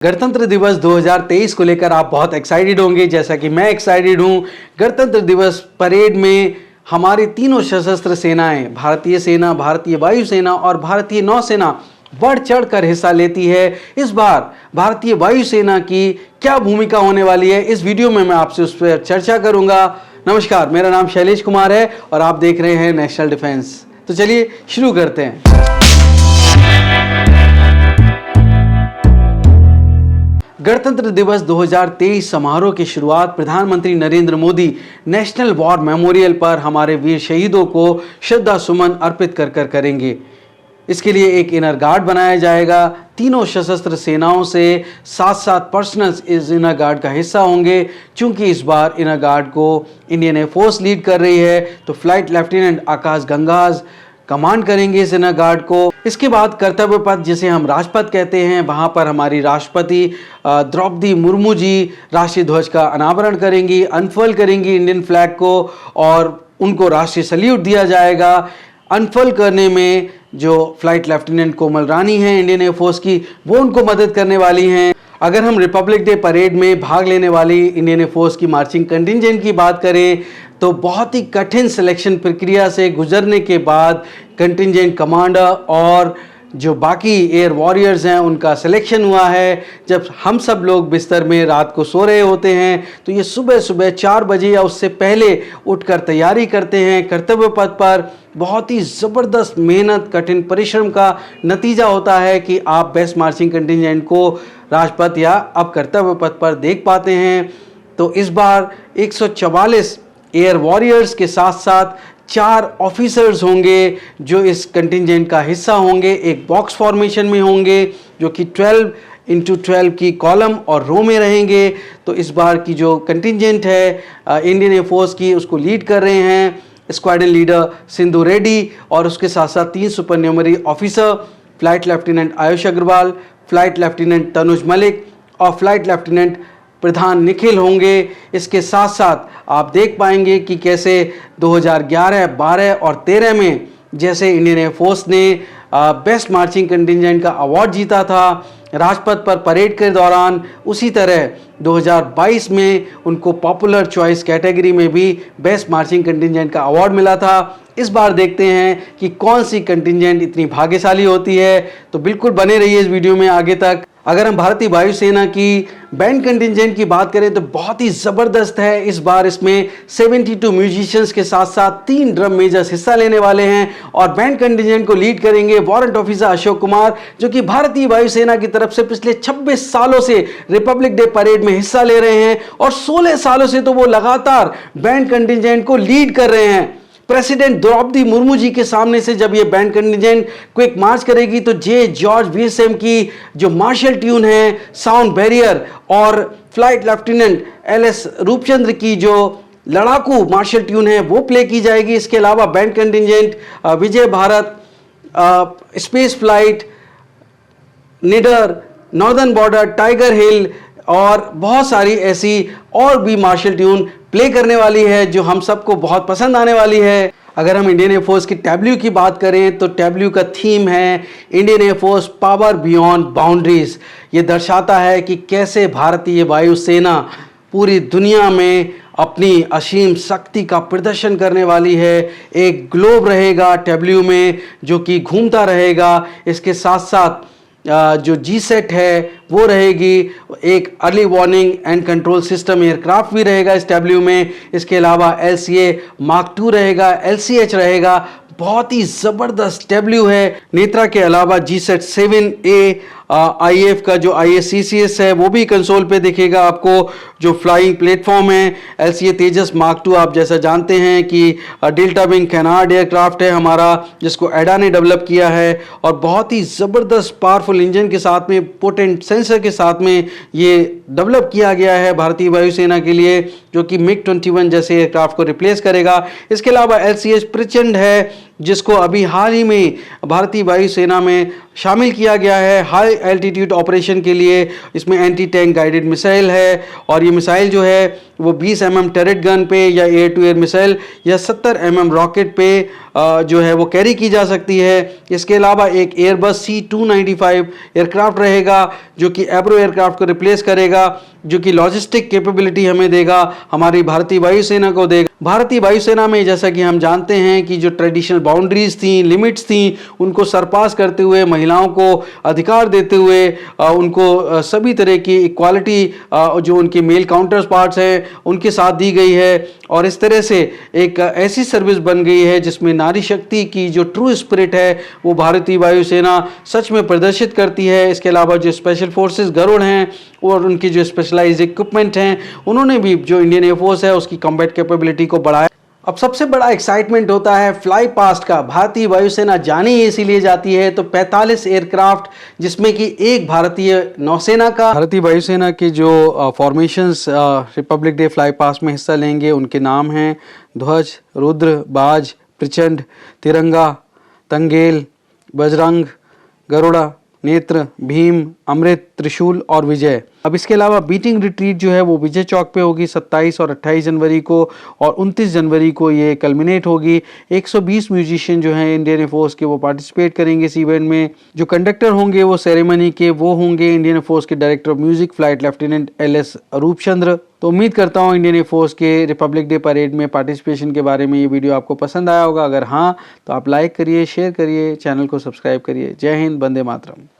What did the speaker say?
गणतंत्र दिवस 2023 को लेकर आप बहुत एक्साइटेड होंगे, जैसा कि मैं एक्साइटेड हूं। गणतंत्र दिवस परेड में हमारी तीनों सशस्त्र सेनाएं, भारतीय सेना, भारतीय वायुसेना और भारतीय नौसेना बढ़ चढ़ कर हिस्सा लेती है। इस बार भारतीय वायुसेना की क्या भूमिका होने वाली है, इस वीडियो में मैं आपसे उस पर चर्चा करूंगा। नमस्कार, मेरा नाम शैलेश कुमार है और आप देख रहे हैं नेशनल डिफेंस। तो चलिए शुरू करते हैं। गणतंत्र दिवस 2023 समारोह की शुरुआत प्रधानमंत्री Narendra Modi national war memorial पर हमारे वीर शहीदों को श्रद्धा सुमन अर्पित कर करेंगे। इसके लिए एक इनर गार्ड बनाया जाएगा। तीनों सशस्त्र सेनाओं से 7-7 पर्सनल्स इस इनर गार्ड का हिस्सा होंगे। चूंकि इस बार इनर गार्ड को इंडियन एयरफोर्स लीड कर रही है, तो फ्लाइट लेफ्टिनेंट आकाश गंगाज कमांड करेंगे इस इनर गार्ड को। इसके बाद कर्तव्य पथ, जिसे हम राजपथ कहते हैं, वहां पर हमारी राष्ट्रपति द्रौपदी मुर्मू जी राष्ट्रीय ध्वज का अनावरण करेंगी, अनफर्ल करेंगी इंडियन फ्लैग को और उनको राष्ट्रीय सल्यूट दिया जाएगा। अनफर्ल करने में जो फ्लाइट लेफ्टिनेंट कोमल रानी हैं इंडियन एयरफोर्स की, वो उनको मदद करने वाली हैं। अगर हम रिपब्लिक डे परेड में भाग लेने वाली इंडियन एयरफोर्स की मार्चिंग कंटिंजेंट की बात करें, तो बहुत ही कठिन सिलेक्शन प्रक्रिया से गुजरने के बाद कंटिंजेंट कमांडर और जो बाकी एयर वॉरियर्स हैं उनका सिलेक्शन हुआ है। जब हम सब लोग बिस्तर में रात को सो रहे होते हैं, तो ये सुबह सुबह 4 बजे या उससे पहले उठकर तैयारी करते हैं। कर्तव्य पथ पर बहुत ही ज़बरदस्त मेहनत, कठिन परिश्रम का नतीजा होता है कि आप बेस्ट मार्चिंग कंटिंजेंट को राजपथ या अब कर्तव्य पथ पर देख पाते हैं। तो इस बार 144 एयर वॉरियर्स के साथ साथ 4 ऑफिसर्स होंगे जो इस कंटिंजेंट का हिस्सा होंगे। एक बॉक्स फॉर्मेशन में होंगे जो कि 12x12 की कॉलम और रो में रहेंगे। तो इस बार की जो कंटिंजेंट है इंडियन एयरफोर्स की, उसको लीड कर रहे हैं स्क्वाड्रन लीडर सिंधु रेड्डी और उसके साथ साथ 3 supernumerary officer, flight lieutenant Ayush Agarwal, flight lieutenant Tanuj Malik और फ्लाइट लेफ्टिनेंट प्रधान निखिल होंगे। इसके साथ साथ आप देख पाएंगे कि कैसे 2011, 12 और 13 में जैसे इंडियन एयरफोर्स ने बेस्ट मार्चिंग कंटिंजेंट का अवार्ड जीता था राजपथ पर परेड के दौरान, उसी तरह 2022 में उनको पॉपुलर चॉइस कैटेगरी में भी बेस्ट मार्चिंग कंटिंजेंट का अवार्ड मिला था। इस बार देखते हैं कि कौन सी कंटिंजेंट इतनी भाग्यशाली होती है। तो बिल्कुल बने रहिए इस वीडियो में आगे तक। अगर हम भारतीय वायुसेना की बैंड कंटिंजेंट की बात करें तो बहुत ही ज़बरदस्त है। इस बार इसमें 72 म्यूजिशियंस के साथ साथ 3 ड्रम मेजर्स हिस्सा लेने वाले हैं और बैंड कंटिंजेंट को लीड करेंगे वारंट ऑफिसर अशोक कुमार, जो कि भारतीय वायुसेना की तरफ से पिछले 26 सालों से रिपब्लिक डे परेड में हिस्सा ले रहे हैं और 16 सालों से तो वो लगातार बैंड कंटिंजेंट को लीड कर रहे हैं। प्रेसिडेंट द्रौपदी मुर्मू जी के सामने से जब ये बैंड कंटिंजेंट क्विक मार्च करेगी, तो जे जॉर्ज वीरसेम की जो मार्शल ट्यून है साउंड बैरियर और फ्लाइट लेफ्टिनेंट LS रूपचंद्र की जो लड़ाकू मार्शल ट्यून है वो प्ले की जाएगी। इसके अलावा बैंड कंटिंजेंट विजय भारत, स्पेस फ्लाइट, निडर, नॉर्दर्न बॉर्डर, टाइगर हिल और बहुत सारी ऐसी और भी मार्शल ट्यून प्ले करने वाली है जो हम सबको बहुत पसंद आने वाली है। अगर हम इंडियन एयरफोर्स की टैब्ल्यू की बात करें तो टैब्ल्यू का थीम है Indian air force power beyond boundaries. ये दर्शाता है कि कैसे भारतीय वायुसेना पूरी दुनिया में अपनी असीम शक्ति का प्रदर्शन करने वाली है। एक ग्लोब रहेगा टैब्ल्यू में जो कि घूमता रहेगा। इसके साथ साथ जो G-SAT है वो रहेगी। एक early warning and control system aircraft भी रहेगा इस टैब्ल्यू में। इसके अलावा LCA Mark II रहेगा, LCH रहेगा। बहुत ही ज़बरदस्त टैब्ल्यू है। नेत्रा के अलावा G-SAT 7A IF का जो IACCS है वो भी कंसोल पे दिखेगा आपको। जो फ्लाइंग प्लेटफॉर्म है LCA तेजस Mark II, आप जैसा जानते हैं कि डेल्टा विंग कैनार्ड एयरक्राफ्ट है हमारा, जिसको एडा ने डेवलप किया है और बहुत ही ज़बरदस्त पावरफुल इंजन के साथ में, पोटेंट सेंसर के साथ में ये डेवलप किया गया है भारतीय वायुसेना के लिए, जो कि MiG-21 जैसे एयरक्राफ्ट को रिप्लेस करेगा। इसके अलावा LCH प्रचंड है जिसको अभी हाल ही में भारतीय वायुसेना में शामिल किया गया है हाई एल्टीट्यूड ऑपरेशन के लिए। इसमें एंटी टैंक गाइडेड मिसाइल है और ये मिसाइल जो है वो 20 mm टरेट गन पे या एयर टू एयर मिसाइल या 70 mm रॉकेट पे जो है वो कैरी की जा सकती है। इसके अलावा एक एयरबस C295 एयरक्राफ्ट रहेगा जो कि एब्रो एयरक्राफ्ट को रिप्लेस करेगा, जो कि लॉजिस्टिक कैपेबिलिटी हमें देगा, हमारी भारतीय वायुसेना को देगा। भारतीय वायुसेना में जैसा कि हम जानते हैं कि जो ट्रेडिशनल बाउंड्रीज थी, लिमिट्स थी, उनको सरपास करते हुए, महिलाओं को अधिकार देते हुए, उनको सभी तरह की इक्वालिटी जो उनके मेल काउंटर पार्ट्स हैं उनके साथ दी गई है। और इस तरह से एक ऐसी सर्विस बन गई है जिसमें नारी शक्ति की जो ट्रू स्पिरिट है वो भारतीय वायुसेना सच में प्रदर्शित करती है। इसके अलावा जो स्पेशल फोर्सेस गरुड़ हैं और उनकी जो स्पेशलाइज्ड इक्विपमेंट हैं, उन्होंने भी जो इंडियन एयरफोर्स है उसकी कॉम्बैट कैपेबिलिटी को बढ़ाया। अब सबसे बड़ा एक्साइटमेंट होता है फ्लाई पास्ट का। भारतीय वायुसेना जानी इसीलिए जाती है तो 45 एयरक्राफ्ट जिसमें कि एक भारतीय नौसेना का, भारतीय वायुसेना के जो formations Republic day fly past में हिस्सा लेंगे उनके नाम हैं ध्वज, रुद्र, बाज, प्रचंड, तिरंगा, तंगेल, बजरंग, गरुड़ा, नेत्र, भीम, अमृत, त्रिशूल और विजय। अब इसके अलावा बीटिंग रिट्रीट जो है वो विजय चौक पे होगी 27 और 28 जनवरी को, और 29 जनवरी को ये कल्मिनेट होगी। 120 म्यूजिशियन जो हैं इंडियन एयरफोर्स के वो पार्टिसिपेट करेंगे इस इवेंट में। जो कंडक्टर होंगे वो सेरेमनी के वो होंगे इंडियन एयरफोर्स के director of music flight lieutenant LS अरूप चंद्र। तो उम्मीद करता हूँ इंडियन एयरफोर्स के रिपब्लिक डे परेड में पार्टिसिपेशन के बारे में ये वीडियो आपको पसंद आया होगा। अगर हाँ तो आप लाइक करिए, शेयर करिए, चैनल को सब्सक्राइब करिए। जय हिंद, वंदे मातरम।